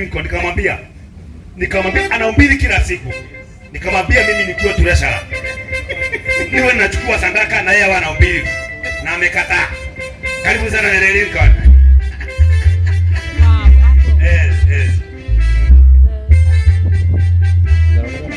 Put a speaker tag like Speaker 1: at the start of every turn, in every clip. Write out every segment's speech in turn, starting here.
Speaker 1: Lincoln, nikamwambia anahubiri kila siku. Nikamwambia mimi nikiwa treasurer. Niwe nachukua sadaka na yeye anahubiri. Na amekataa. Karibu sana Nere Lincoln.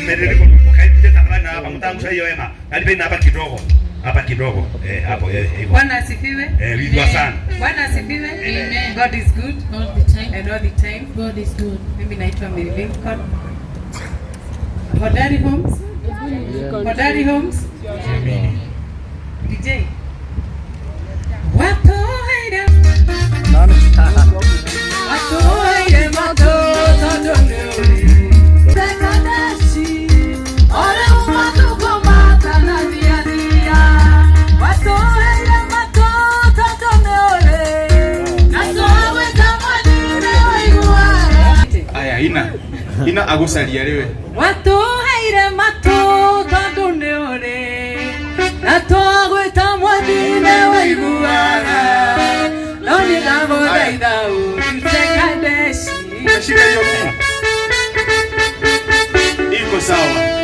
Speaker 1: Nere Lincoln ukaipita tafadhali hapa mtangu hiyo hema. Alipenda hapa kidogo. Hapa kidogo. Hapo hivyo.
Speaker 2: Bwana asifiwe.
Speaker 1: Lidwa sana.
Speaker 2: Bwana asifiwe.
Speaker 3: Amen.
Speaker 2: God is good
Speaker 3: All the time.
Speaker 2: and all the time.
Speaker 3: God is good.
Speaker 2: Mimi naitwa Mary Lincoln. Hodari Homes. Hodari Homes. DJ. Watoida. Watoida matoto dondori. Sekadashi. Ora umatu komata na diaria. Watoida matoto dondori. Nasowe tamadine waiguara.
Speaker 4: Aya ina agusalia lewe.
Speaker 2: Watoida matoto dondori. Natogwe tamadine waiguara. Noni namo daidau. Sekadashi.
Speaker 4: Shika hiyo iko sawa.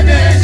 Speaker 2: Yeah.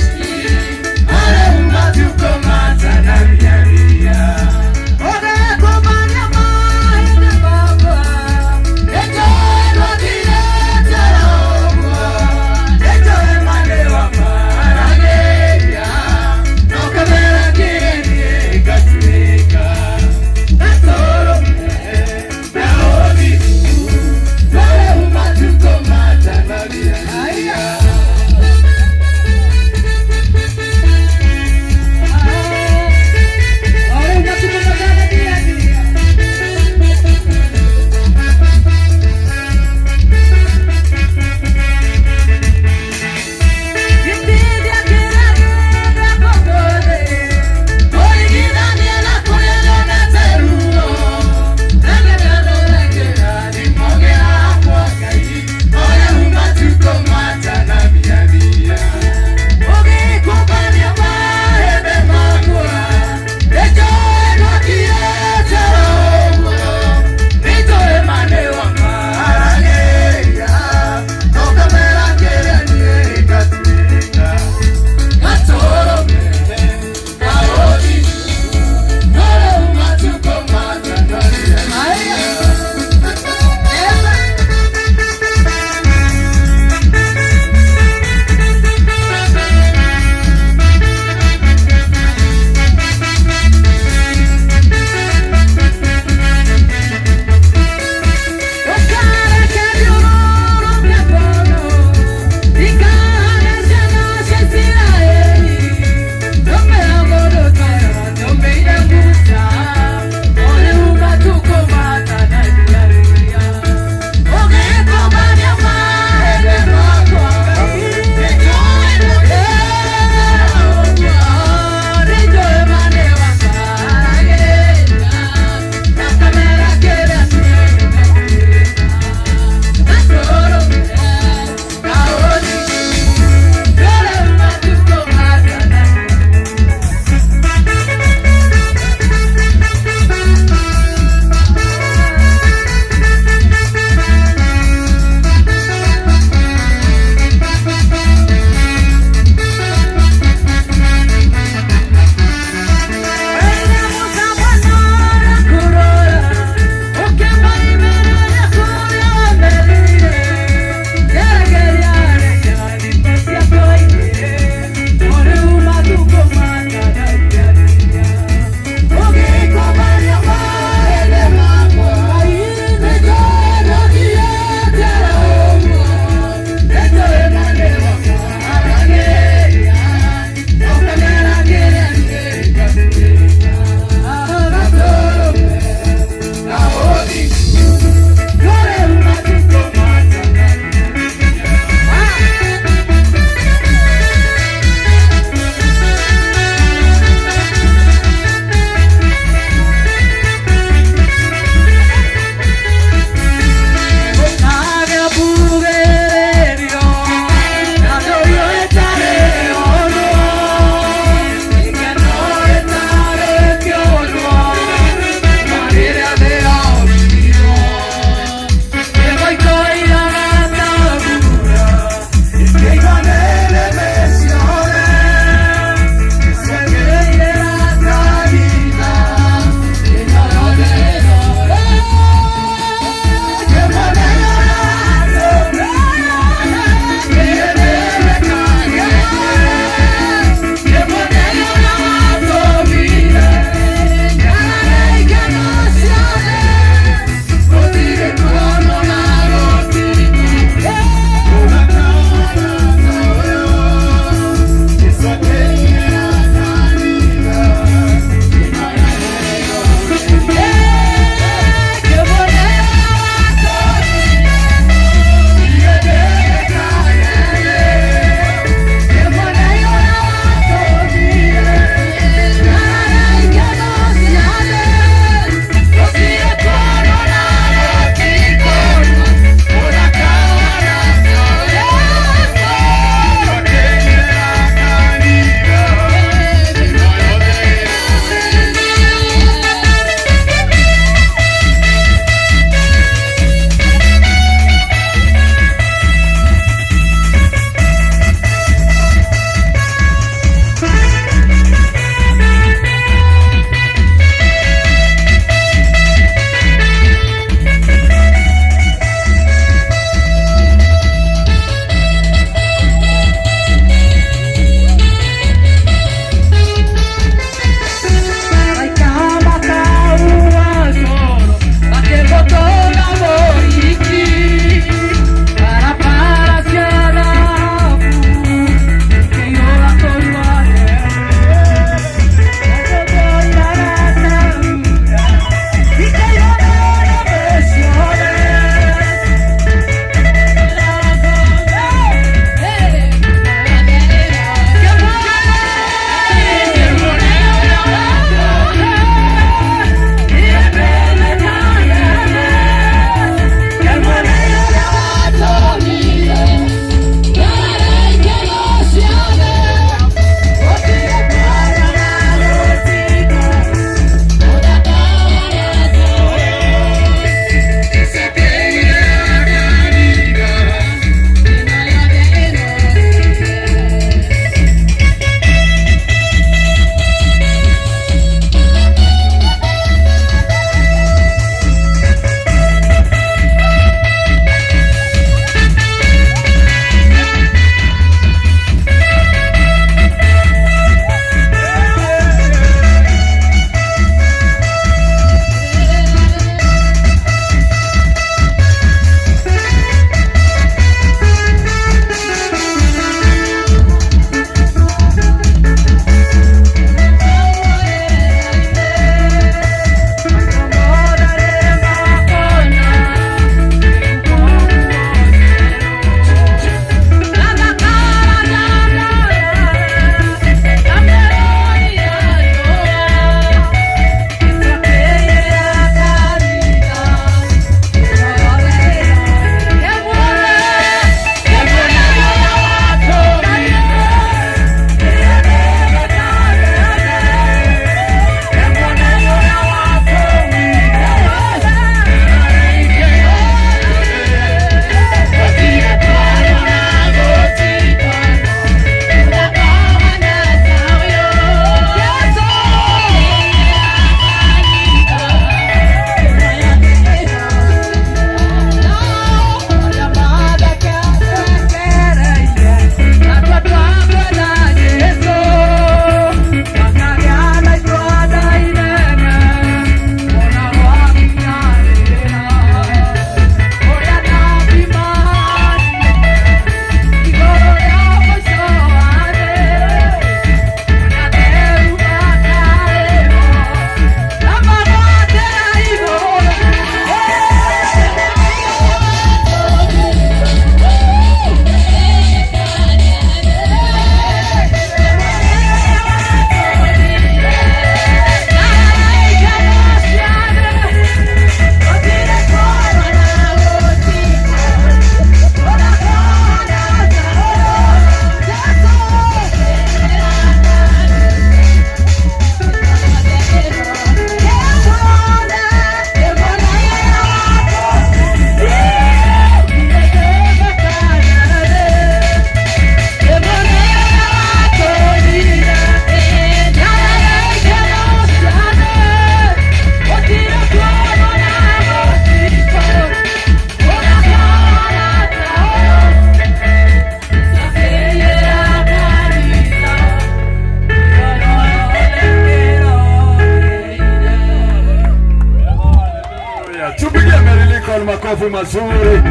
Speaker 3: makofi mazuri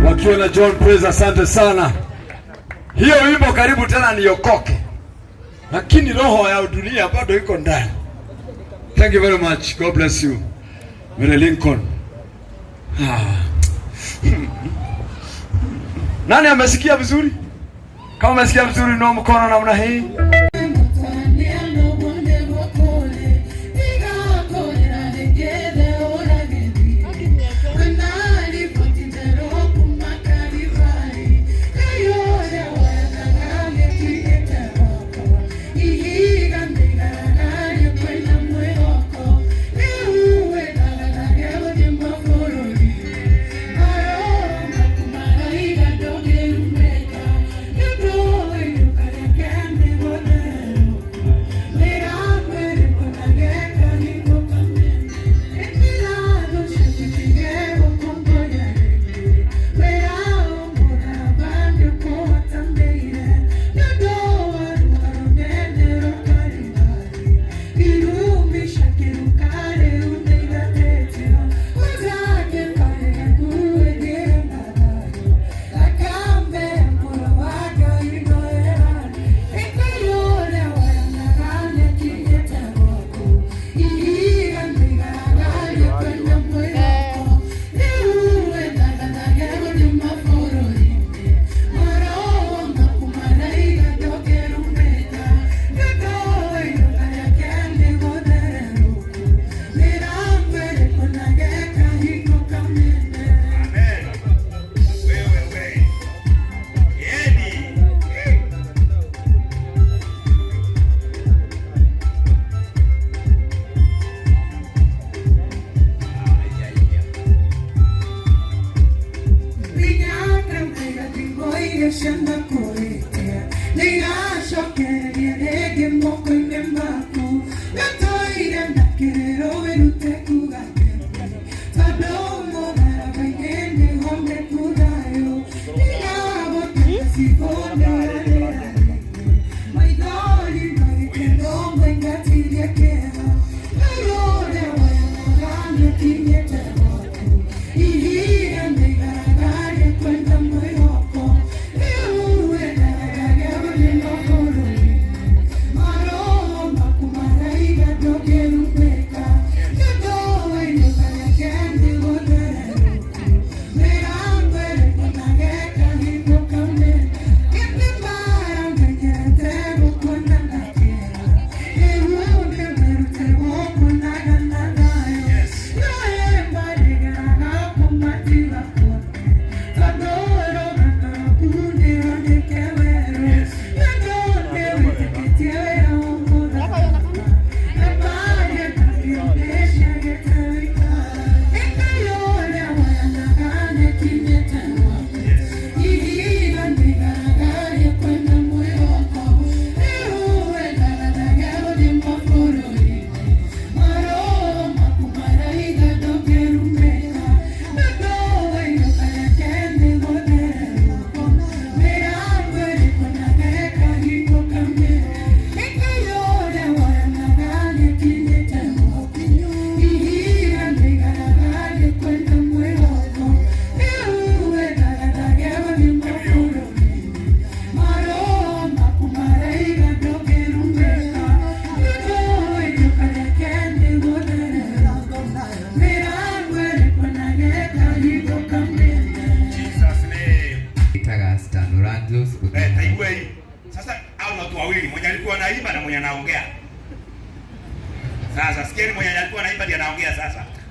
Speaker 3: wakiwa na John Praise. Asante sana. Hiyo wimbo karibu tena niokoke, lakini roho ya dunia bado iko ndani. Thank you very much. God bless you. Mary Lincoln. Nani amesikia vizuri? Kama umesikia vizuri, no mkono namna hii.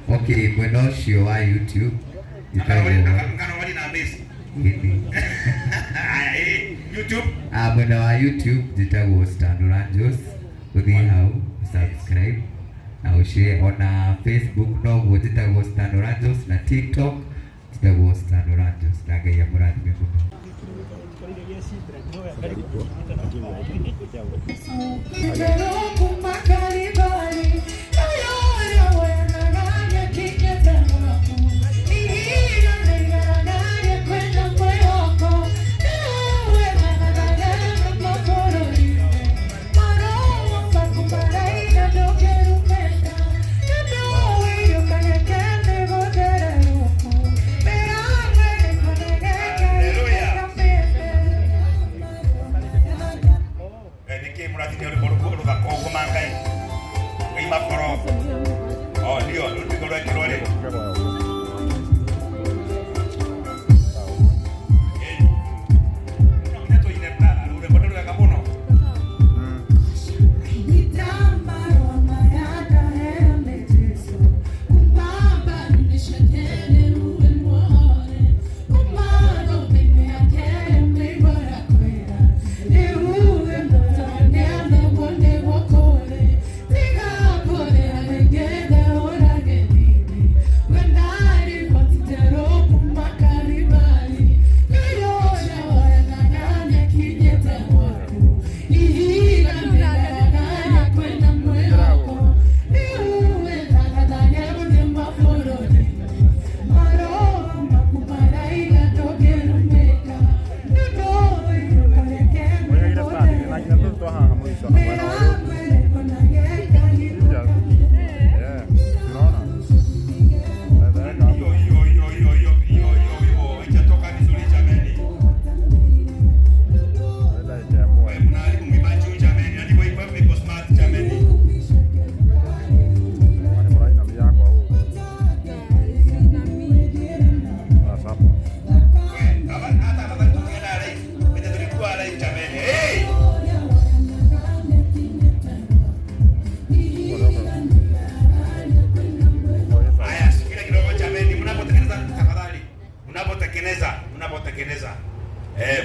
Speaker 5: Okay, mweno shio wa YouTube.
Speaker 1: YouTube.
Speaker 5: Mweno wa YouTube jitago Standoranjos. Uthi hau subscribe na ushare. Ona Facebook no jitago Standoranjos na TikTok jitago Standoranjos. Ngai ya murathi muno.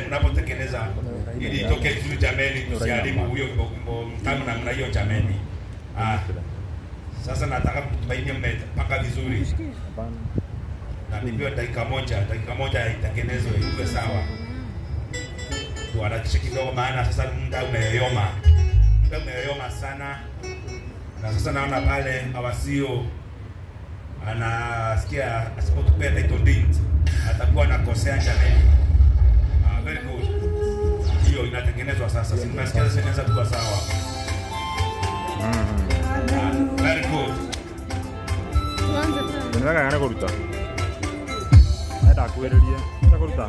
Speaker 1: mnapotekeleza ili itoke vizuri jameni, tusiharibu huyo wimbo mtamu namna hiyo jameni. Sasa nataka kutumaini mmepanga vizuri. Na nipewe dakika moja itengenezwe iwe sawa. Tuharakishe kidogo maana sasa muda umeyoyoma. Muda umeyoyoma sana. Na sasa naona pale Awasio anasikia asipotupea title deed atakuwa anakosea jameni. Very good. Hiyo inatengenezwa sasa. Si mnasikia sasa inaanza kuwa sawa. Very good.
Speaker 6: Ninaga gana kuruta. Nenda kuereria. Nenda kuruta.